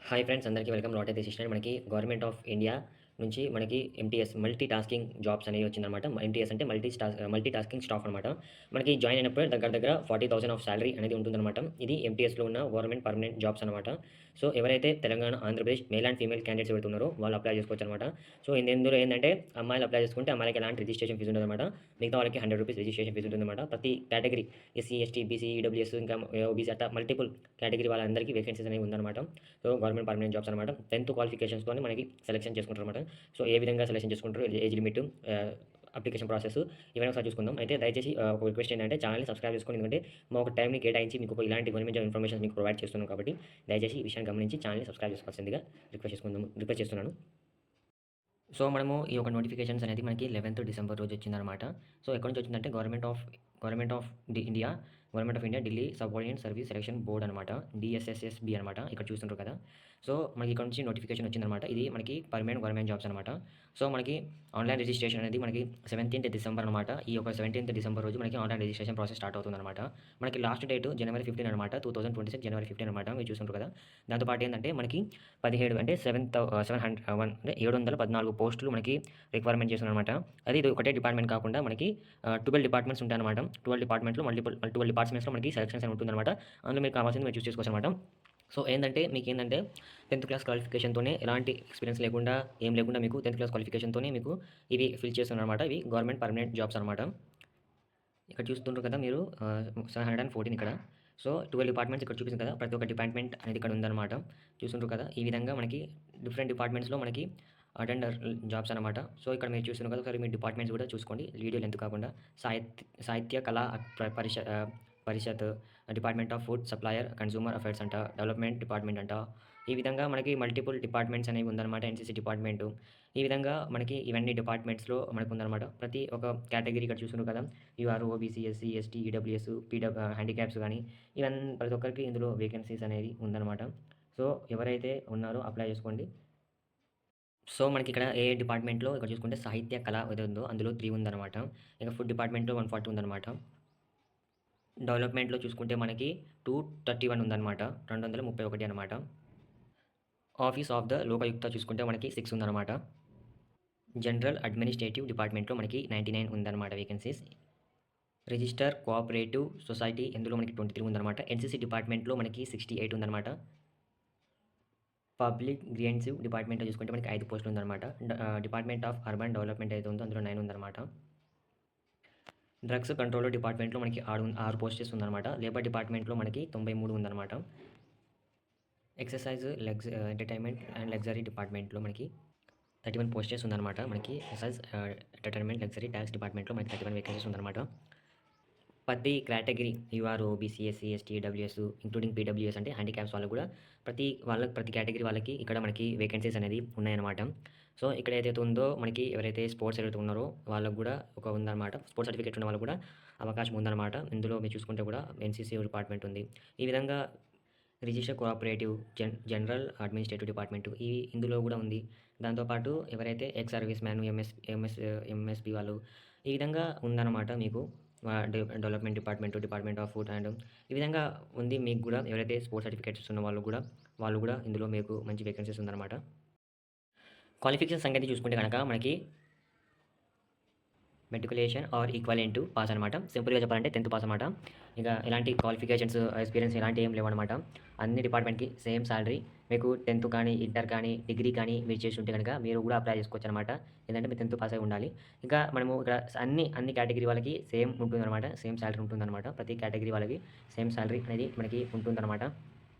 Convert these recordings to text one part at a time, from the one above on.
Hi friends, అందరికీ welcome. Lot అయితే system మనకి గవర్నమెంట్ ఆఫ్ ఇండియా నుంచి మనకి ఎంటీఎస్ మల్టీ టాస్కింగ్ జాబ్స్ అనేవి వచ్చిందనమాట. ఎంటీఎస్ అంటే మల్టీ టాస్కింగ్ స్టాఫ్ అనమాట. మనకి జాయిన్ అయినప్పుడు దగ్గర దగ్గర 40,000 ఆఫ్ సాలరీ అనేది ఉంటుందన్నమాట. ఇది ఎంటీఎస్లో ఉన్న గవర్నమెంట్ పర్మనెంట్ జాబ్స్ అనమాట. సో ఎవరైతే Telangana, Andhra Pradesh male and female candidates ఎవరుతున్నారో వాళ్ళు అప్లై చేసుకోవచ్చు అనమాట. సో ఇందులో ఏంటంటే అమ్మాయిలు అప్లై చేసుకుంటే అమ్మాయిలకి ఎలాంటి రిజిస్ట్రేషన్ ఫీజు ఉండదన్నమాట. మిగతా వాళ్ళకి ₹100 రిజిస్ట్రేషన్ ఫీజు ఉంటుందన్నమాట. ప్రతి category SC, ST, BC, EWS ఇంకా ఓబీసీ అట్లా మల్టిపుల్ కేటగిరీ వాళ్ళందరికీ వేకెన్సీస్ అనేవి ఉందన్నమాట. సో గవర్నమెంట్ పర్మనెంట్ జాబ్స్ అనమాట. 10th క్వాలిఫికేషన్స్‌తోని మనకి సెలక్షన్ చేసుకుంటారనమాట. సో ఏ విధంగా సెలక్షన్ చేసుకుంటారు, ఏజ్ లిమిట్, అప్లికేషన్ ప్రాసెస్ ఇవన్నీ ఒకసారి చూసుకుందాం. అయితే దయచేసి ఒక రిక్వెస్ట్ ఏంటంటే ఛానల్‌ని సబ్స్క్రైబ్ చేసుకోండి. ఎందుకంటే మా ఒక టైంని కేటాయించి మీకు ఇలాంటి గవర్నమెంట్ జాబ్ ఇన్ఫర్మేషన్ మీకు ప్రొవైడ్ చేస్తున్నాం కాబట్టి దయచేసి ఈ విషయాన్ని గమనించి ఛానల్‌ని సబ్స్క్రైబ్ చేసుకోవాల్సిందిగా రిక్వెస్ట్ చేస్తున్నాను. సో మనము ఈ యొక్క నోటిఫికేషన్స్ అనేది మనకి 11th డిసెంబర్ రోజు వచ్చిందనమాట. సో ఎక్కడి నుంచి వచ్చిందంటే government of India Delhi subordinate service selection board అనమాట. DSSSB అనమాట. ఇక్కడ చూస్తుంటారు కదా. సో మనకి ఇక్కడ నుంచి నోటిఫికేషన్ వచ్చిందనమాట. ఇది మనకి పర్మనెంట్ గవర్నమెంట్ జాబ్స్ అనమాట. సో మనకి ఆన్లైన్ రిజిస్ట్రేషన్ అనేది మనకి 17th డిసెంబర్ అనమాట. ఈ యొక్క 17th డిసెంబర్ రోజు మనకి ఆన్లైన్ రిజిస్ట్రేషన్ ప్రాసెస్ స్టార్ట్ అవుతుందనమాట. మనకి లాస్ట్ డేట్ జనవరి 15 అనమాట. 2026 జనవరి 15 అనమాట. మీరు చూస్తుంటారు కదా. దాంతోపాటు ఏంటంటే మనకి 17 అంటే 714 పోస్టులు మనకి రిక్వైర్మెంట్ చేస్తున్నారనమాట. ఇది ఒకటే డిపార్ట్మెంట్ కాకుండా మనకి 12 డిపార్ట్మెంట్స్ ఉంటాయన్నమాట. 12 డిపార్ట్మెంట్స్‌లో 12 డిపార్ట్మెంట్స్‌లో మనకి సెలక్షన్స్ అని ఉంటుందన్నమాట. అందులో మీకు కావాల్సింది మీరు చూస్ చేసుకోవచ్చనమాట. సో ఏందంటే మీకేందంటే 10th క్లాస్ క్వాలిఫికేషన్‌తోనే ఎలాంటి ఎక్స్‌పీరియన్స్ లేకుండా, ఏం లేకుండా మీకు 10th క్లాస్ క్వాలిఫికేషన్‌తోనే మీకు ఇవి ఫిల్ చేస్తున్నారనమాట. ఇవి గవర్నమెంట్ పర్మనెంట్ జాబ్స్ అనమాట. ఇక్కడ చూస్తుంటారు కదా మీరు 714 ఇక్కడ. సో 12 డిపార్ట్మెంట్స్ ఇక్కడ చూపించింది కదా. ప్రతి ఒక్క డిపార్ట్మెంట్ అనేది ఇక్కడ ఉందన్నమాట. చూస్తుంటారు కదా. ఈ విధంగా మనకి డిఫరెంట్ డిపార్ట్మెంట్స్‌లో మనకి అటెండర్ జాబ్స్ అనమాట. సో ఇక్కడ మీరు చూస్తున్నారు కదా. ఒకసారి మీ డిపార్ట్మెంట్స్ కూడా చూసుకోండి. వీడియో లెంత్ కాకుండా Sahitya Kala Parishad, department of food supplier, consumer affairs అంట, డెవలప్మెంట్ డిపార్ట్మెంట్ అంట. ఈ విధంగా మనకి మల్టిపుల్ డిపార్ట్మెంట్స్ అనేవి ఉందన్నమాట. NCC department. ఈ విధంగా మనకి ఇవన్నీ డిపార్ట్మెంట్స్‌లో మనకుందన్నమాట. ప్రతి ఒక్క కేటగిరీ ఇక్కడ చూస్తున్నారు కదా. UR, OBC, SC, ST, EWS, handicaps గానీ ప్రతి ఒక్కరికి ఇందులో వేకెన్సీస్ అనేది ఉందన్నమాట. సో ఎవరైతే ఉన్నారో అప్లై చేసుకోండి. సో మనకిక్కడ ఏ డిపార్ట్మెంట్‌లో ఇక్కడ చూసుకుంటే సాహిత్య కళ ఏదో ఉందో అందులో 3 ఉందన్నమాట. ఇక ఫుడ్ డిపార్ట్మెంట్‌లో 140 ఉందన్నమాట. డెవలప్మెంట్‌లో చూసుకుంటే మనకి 231 ఉందన్నమాట. 231 అనమాట. ఆఫీస్ ఆఫ్ ద లోకాయుక్త చూసుకుంటే మనకి 6 ఉందన్నమాట. జనరల్ అడ్మినిస్ట్రేటివ్ డిపార్ట్మెంట్‌లో మనకి 99 ఉందన్నమాట వేకెన్సీస్. రిజిస్టర్ కోఆపరేటివ్ సొసైటీ ఇందులో మనకి 23 ఉందన్నమాట. ఎన్‌సీసీ డిపార్ట్మెంట్‌లో మనకి 68 ఉందన్నమాట. పబ్లిక్ గ్రీవెన్సివ్ డిపార్ట్మెంట్‌లో చూసుకుంటే మనకి 5 పోస్టులు ఉందన్నమాట. డిపార్ట్మెంట్ ఆఫ్ అర్బన్ డెవలప్మెంట్ ఏదైతే ఉందో అందులో 9 ఉందన్నమాట. డ్రగ్స్ కంట్రోల్ డిపార్ట్మెంట్‌లో మనకి 6 పోస్టెస్ ఉందన్నమాట. లేబర్ డిపార్ట్మెంట్‌లో మనకి 93 ఉందన్నమాట. ఎంటర్‌టైన్‌మెంట్ అండ్ లగ్జరీ డిపార్ట్మెంట్‌లో మనకి 31 పోస్టెస్ ఉందన్నమాట. మనకి ఎంటర్‌టైన్‌మెంట్, లగ్జరీ, టాక్స్ డిపార్ట్మెంట్‌లో మనకి 31 వేకెన్సీస్ ఉందన్నమాట. ప్రతి category UR, OBC, SC, ST, EWS including PWS అంటే హ్యాండిక్యాప్స్ వాళ్ళకి కూడా ప్రతి కేటగిరీ వాళ్ళకి ఇక్కడ మనకి వేకెన్సీస్ అనేది ఉన్నాయన్నమాట. సో ఇక్కడ ఏదైతే ఉందో మనకి ఎవరైతే స్పోర్ట్స్ ఎవరైతే ఉన్నారో వాళ్ళకి కూడా ఉందన్నమాట. స్పోర్ట్స్ సర్టిఫికేట్ ఉన్న వాళ్ళకి కూడా అవకాశం ఉందన్నమాట. ఇందులో మీరు చూసుకుంటే కూడా ఎన్‌సీసీ డిపార్ట్మెంట్ ఉంది. ఈ విధంగా register cooperative, general administrative department ఇందులో కూడా ఉంది. దాంతోపాటు ఎవరైతే ఎక్స్ సర్వీస్ మ్యాన్, ఎంఎస్‌పీ వాళ్ళు ఈ విధంగా ఉందన్నమాట మీకు. Development department of food and ఈ విధంగా ఉంది. మీకు కూడా ఎవరైతే స్పోర్ట్స్ సర్టిఫికేట్స్ ఉన్న వాళ్ళు కూడా ఇందులో మీకు మంచి వేకెన్సీస్ ఉందన్నమాట. క్వాలిఫికేషన్ సంగతి చూసుకుంటే కనుక మనకి matriculation or equivalent to pass అనమాట. సింపుల్‌గా చెప్పాలంటే 10th పాస్ అనమాట. ఇక ఎలాంటి క్వాలిఫికేషన్స్, ఎక్స్‌పీరియన్స్ ఎలాంటివి ఏం లేవనమాట. అన్ని డిపార్ట్మెంట్‌కి సేమ్ సాలరీ. మీకు 10th కానీ, ఇంటర్ కానీ, డిగ్రీ కానీ మీరు చేసి ఉంటే గనుక మీరు కూడా అప్లై చేసుకోవచ్చనమాట. ఏందంటే మీరు 10th పాస్ అయి ఉండాలి. ఇంకా మనము ఇక్కడ అన్ని కేటగిరీ వాళ్ళకి సేమ్ ఉంటుందనమాట. సేమ్ సాలరీ ఉంటుందనమాట. ప్రతి కేటగిరీ వాళ్ళకి సేమ్ సాలరీ అనేది మనకి ఉంటుందనమాట.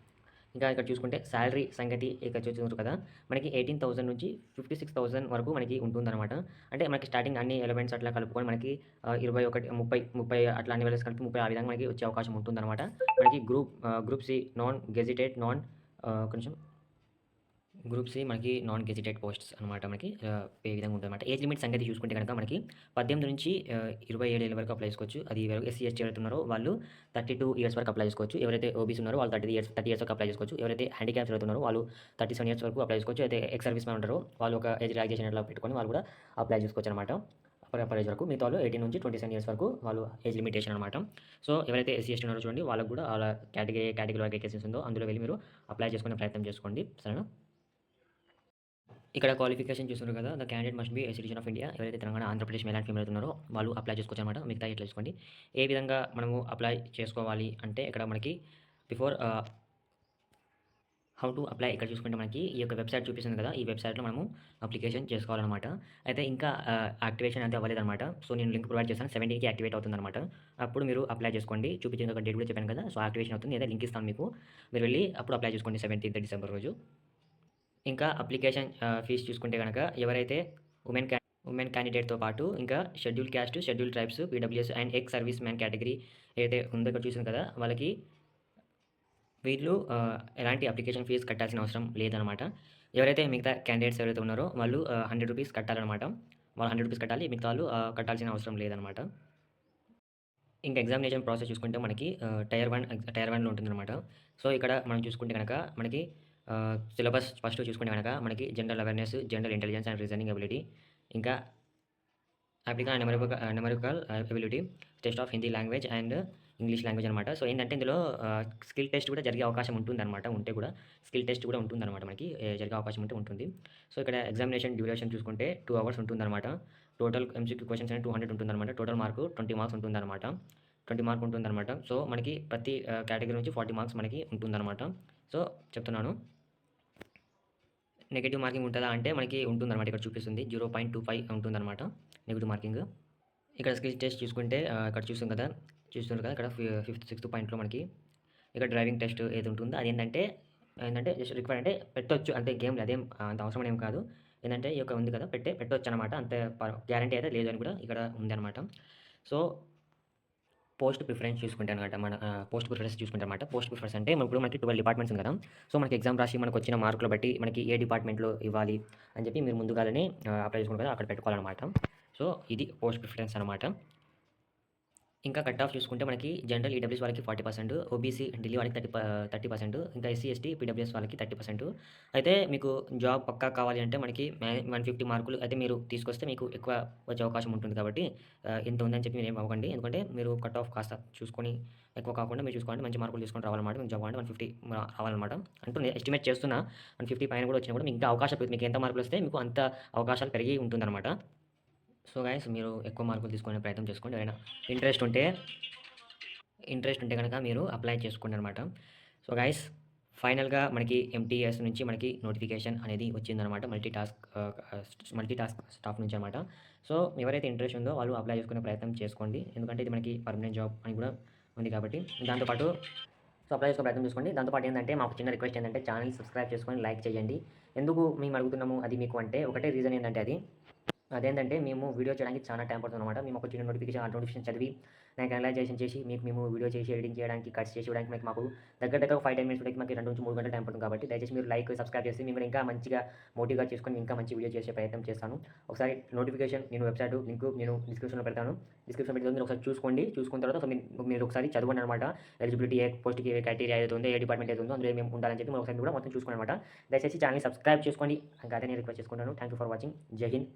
ఇంకా ఇక్కడ చూసుకుంటే సాలరీ సంగతి ఇక్కడ చూస్తున్నారు కదా. మనకి 18,000 నుంచి 56,000 వరకు మనకి ఉంటుందన్నమాట. అంటే మనకి స్టార్టింగ్ అన్ని ఎలిమెంట్స్ అట్లా కలుపుకొని మనకి 21, 30 అట్లా అన్ని వాల్యూస్ కలిపి 30 ఆ విధంగా మనకి వచ్చే అవకాశం ఉంటుందన్నమాట. మనకి గ్రూప్ సి నాన్ గెజిటెడ్ కొంచెం గ్రూప్ సి మనకి నాన్ గెజిటెడ్ పోస్ట్స్ అనమాట. మనకి ఈ విధంగా ఉంటుందన్నమాట. ఏజ్ లిమిట్ సంగతి చూసుకుంటే కనుక మనకి 18 నుంచి 27 ఏళ్ళ వరకు అప్లై చేసుకోవచ్చు. అది ఎస్సీ, ఎస్టీ ఎవరైతే ఉన్నారో వాళ్ళు 32 ఇయర్స్ వరకు అప్లై చేసుకోవచ్చు. ఎవరైతే ఓబీసీ ఉన్నారో వాళ్ళు 30 ఇయర్స్ వరకు అప్లై చేసుకోవచ్చు. ఎవరైతే హ్యాండిక్యాప్స్ ఎవరైతే ఉన్నారో వాళ్ళు 37 ఇయర్స్ వరకు అప్లై చేసుకోవచ్చు. అయితే ఎక్స్ సర్వీస్ మ్యాన్ ఉంటారో వాళ్ళు ఒక ఏజ్ రిలాక్సేషన్ అట్లా పెట్టుకొని వాళ్ళు కూడా అప్లై చేసుకోవచ్చు అనమాట. పర్ ఏజ్ వరకు, మిగతా వాళ్ళు 18 నుంచి 27 ఇయర్స్ వరకు వాళ్ళు ఏజ్ లిమిటేషన్ అనమాట. సో ఎవరైతే ఎస్సీ, ఎస్టీ ఉన్నారో చూడండి వాళ్ళకి కూడా అలా కేటగిరీ వేకెన్సీస్ ఉందో అందులో వెళ్ళి మీరు అప్లై చేసుకునే ప్రయత్నం చేసుకోండి. సరేనా? ఇక్కడ క్వాలిఫికేషన్ చూస్తున్నారు కదా, the candidate must be a citizen of India. ఎవరైతే Telangana, Andhra Pradesh male and female అవుతున్నారో వాళ్ళు అప్లై చేసుకోవచ్చు అనమాట. మిగతా ఇట్లా చేసుకోండి. ఏ విధంగా మనము అప్లై చేసుకోవాలి అంటే ఇక్కడ మనకి బిఫోర్ హౌ టు అప్లై ఇక్కడ చూసుకుంటే మనకి ఈ యొక్క వెబ్సైట్ చూపిస్తుంది కదా, ఈ వెబ్సైట్లో మనము అప్లికేషన్ చేసుకోవాలన్నమాట. అయితే ఇంకా యాక్టివేషన్ అయితే అవ్వలేదన్నమాట. సో నేను లింక్ ప్రొవైడ్ చేస్తాను, 17కి యాక్టివేట్ అవుతుందన్నమాట. అప్పుడు మీరు అప్లై చేసుకోండి. చూపించిన ఒక డేట్ కూడా చెప్పాను కదా, సో యాక్టివేషన్ అవుతుంది. ఏదైతే లింక్ ఇస్తాను మీకు, మీరు వెళ్ళి అప్పుడు అప్లై చేసుకోండి 17th డిసెంబర్ రోజు. ఇంకా అప్లికేషన్ ఫీజు చూసుకుంటే కనుక ఎవరైతే ఉమెన్ క్యాండిడేట్తో పాటు ఇంకా schedule caste, schedule tribes, PWS and ex service man category ఏదైతే ఉందో ఇక్కడ చూసాను కదా, వాళ్ళకి వీళ్ళు ఎలాంటి అప్లికేషన్ ఫీజు కట్టాల్సిన అవసరం లేదనమాట. ఎవరైతే మిగతా క్యాండిడేట్స్ ఎవరైతే ఉన్నారో వాళ్ళు 100 రూపీస్ కట్టాలన్నమాట. వాళ్ళు 100 రూపీస్ కట్టాలి, మిగతా వాళ్ళు కట్టాల్సిన అవసరం లేదనమాట. ఇంకా ఎగ్జామినేషన్ ప్రాసెస్ చూసుకుంటే మనకి టైర్ 1లో ఉంటుందన్నమాట. సో ఇక్కడ మనం చూసుకుంటే కనుక మనకి సిలబస్ ఫస్ట్ చూసుకుంటే కనుక మనకి general awareness, general intelligence and reasoning ability, ఇంకా applied numerical ability, test of Hindi language and English language అనమాట. సో ఏంటంటే ఇందులో స్కిల్ టెస్ట్ కూడా జరిగే అవకాశం ఉంటుందన్నమాట. ఉంటే కూడా స్కిల్ టెస్ట్ కూడా ఉంటుందన్నమాట, మనకి జరిగే అవకాశం ఉంటుంది. సో ఇక్కడ ఎగ్జామినేషన్ డ్యూరేషన్ చూసుకుంటే 2 అవర్స్ ఉంటుందన్నమాట. టోటల్ ఎంసీక్యూ క్వశ్చన్స్ అనేది 200 ఉంటుందన్నమాట. టోటల్ మార్కు 20 మార్క్స్ ఉంటుందన్నమాట. 20 మార్క్ ఉంటుందన్నమాట. సో మనకి ప్రతి కేటగిరీ నుంచి 40 మార్క్స్ మనకి ఉంటుందన్నమాట. సో చెప్తున్నాను, నెగెటివ్ మార్కింగ్ ఉంటుందా అంటే మనకి ఉంటుందన్నమాట. ఇక్కడ చూపిస్తుంది 0.25 ఉంటుందన్నమాట నెగెటివ్ మార్కింగ్. ఇక్కడ స్కిల్ టెస్ట్ చూసుకుంటే ఇక్కడ చూస్తున్నారు కదా ఇక్కడ 5th, 6th పాయింట్లో మనకి ఇక్కడ డ్రైవింగ్ టెస్ట్ ఏది ఉంటుందో అది ఏంటంటే జస్ట్ రిక్వైర్ అంటే పెట్టొచ్చు అంతే, గేమ్లో అదేం అంత అవసరం ఏం కాదు. ఏంటంటే ఈ యొక్క ఉంది కదా పెట్టొచ్చు అనమాట, అంతే. గ్యారంటీ అయితే లేదు అని కూడా ఇక్కడ ఉంది అనమాట. సో పోస్ట్ ప్రిఫరెన్స్ చూసుకుంటే అనమాట, మన పోస్ట్ ప్రిఫరెన్స్ చూసుకుంటే అనమాట. పోస్ట్ ప్రిఫరెన్స్ అంటే ఇప్పుడు మనకి 12 డిపార్ట్మెంట్స్ ఉంది కదా. సో మనకి ఎగ్జామ్ రాసి మనకు వచ్చిన మార్కులు బట్టి మనకి ఏ డిపార్ట్మెంట్లో ఇవ్వాలి అని చెప్పి మీరు ముందుగానే అప్లై చేసుకుంటారు కదా, అక్కడ పెట్టుకోవాలన్నమాట. సో ఇది పోస్ట్ ప్రిఫరెన్స్ అనమాట. ఇంకా కట్ ఆఫ్ చూసుకుంటే మనకి జనరల్ ఈడబ్ల్యూఎస్ వాళ్ళకి 40%, ఓబీసీ ఢిల్లీ వాళ్ళకి 30%, ఇంకా ఎస్సీ, ఎస్టీ, పీడబ్ల్యూఎస్ వాళ్ళకి 30%. అయితే మీకు జాబ్ పక్కా కావాలి అంటే మనకి 150 మార్కులు అయితే మీరు తీసుకొస్తే మీకు ఎక్కువ వచ్చే అవకాశం ఉంటుంది. కాబట్టి ఇంత ఉందని చెప్పి మీరు ఏం అవ్వకండి. ఎందుకంటే మీరు కట్ ఆఫ్ కాస్త చూసుకొని ఎక్కువ కాకుండా మీరు చూసుకోండి, మంచి మార్కులు తీసుకొని రావాలన్నమాట. మీకు జాబ్ అంటే 150 రావాలన్నమాట. అంటూ ఎస్టిమేట్ చేస్తున్నా, 150 పైన కూడా వచ్చినా కూడా మీకు అవకాశం, మీకు ఎంత మార్కులు వస్తే మీకు అంత అవకాశాలు పెరిగి ఉంటుందన్నమాట. సో గైస్ మీరు ఎక్కువ మార్కులు తీసుకునే ప్రయత్నం చేసుకోండి. ఏదైనా ఇంట్రెస్ట్ ఉంటే కనుక మీరు అప్లై చేసుకోండి అనమాట. సో గైస్ ఫైనల్గా మనకి ఎంటీఎస్ నుంచి మనకి నోటిఫికేషన్ అనేది వచ్చిందనమాట, మల్టీ టాస్క్ స్టాఫ్ నుంచి అనమాట. సో ఎవరైతే ఇంట్రెస్ట్ ఉందో వాళ్ళు అప్లై చేసుకునే ప్రయత్నం చేసుకోండి, ఎందుకంటే ఇది మనకి పర్మనెంట్ జాబ్ అని కూడా ఉంది కాబట్టి. దాంతోపాటు సో అప్లై చేసుకునే ప్రయత్నం చేసుకోండి. దాంతోపాటు ఏంటంటే మాకు చిన్న రిక్వెస్ట్ ఏంటంటే ఛానల్ సబ్స్క్రైబ్ చేసుకొని లైక్ చేయండి. ఎందుకు మేము అడుగుతున్నాము అది మీకు అంటే ఒకటే రీజన్ ఏంటంటే అదేంటంటే మేము వీడియో చేయడానికి చాలా టైం పడుతుంది అనమాట. మేము ఒక చిన్న నోటిఫికేషన్ చదివి దానికి అనలైజేషన్ చేసి మేము వీడియో చేసి ఎడిటింగ్ చేయడానికి, కట్స్ చేసి ఇవ్వడానికి మాకు దగ్గర 5-10 మినిట్స్ మాకు 2 నుంచి 3 గంటల టైం పడుతుంది. కాబట్టి దయచేసి మీరు లైక్, సబ్స్క్రైబ్ చేసి మిమ్మల్ని ఇంకా మంచిగా మోటివ్గా చేసుకొని ఇంకా మంచి వీడియో చేసే ప్రయత్నం చేస్తాను. ఒకసారి నోటిఫికేషన్ నేను వెబ్సైట్ లింక్ నేను డిస్క్రిప్షన్లో పెడతాను. డిస్క్రిప్షన్ పెట్టిన మీరు ఒకసారి చూసుకున్న తర్వాత మీరు ఒకసారి చదవండి అనమాట. ఎలిజిబిలిటీ ఏ పోస్ట్కి ఏ క్రైటీరియా ఏది ఉందో, ఏ డిపార్ట్మెంట్ ఏది ఉందో అందులో మేము ఉండాలని చెప్పి ఒకసారి కూడా మొత్తం చూసుకోండి అనమాట. దయచేసి ఛానల్ని సబ్స్క్రైబ్ చేసుకోండి. ఇంకా అదే నేను రిక్వెస్ట్ చేసుకుంటాను. Thank you for watching. జై హింద్.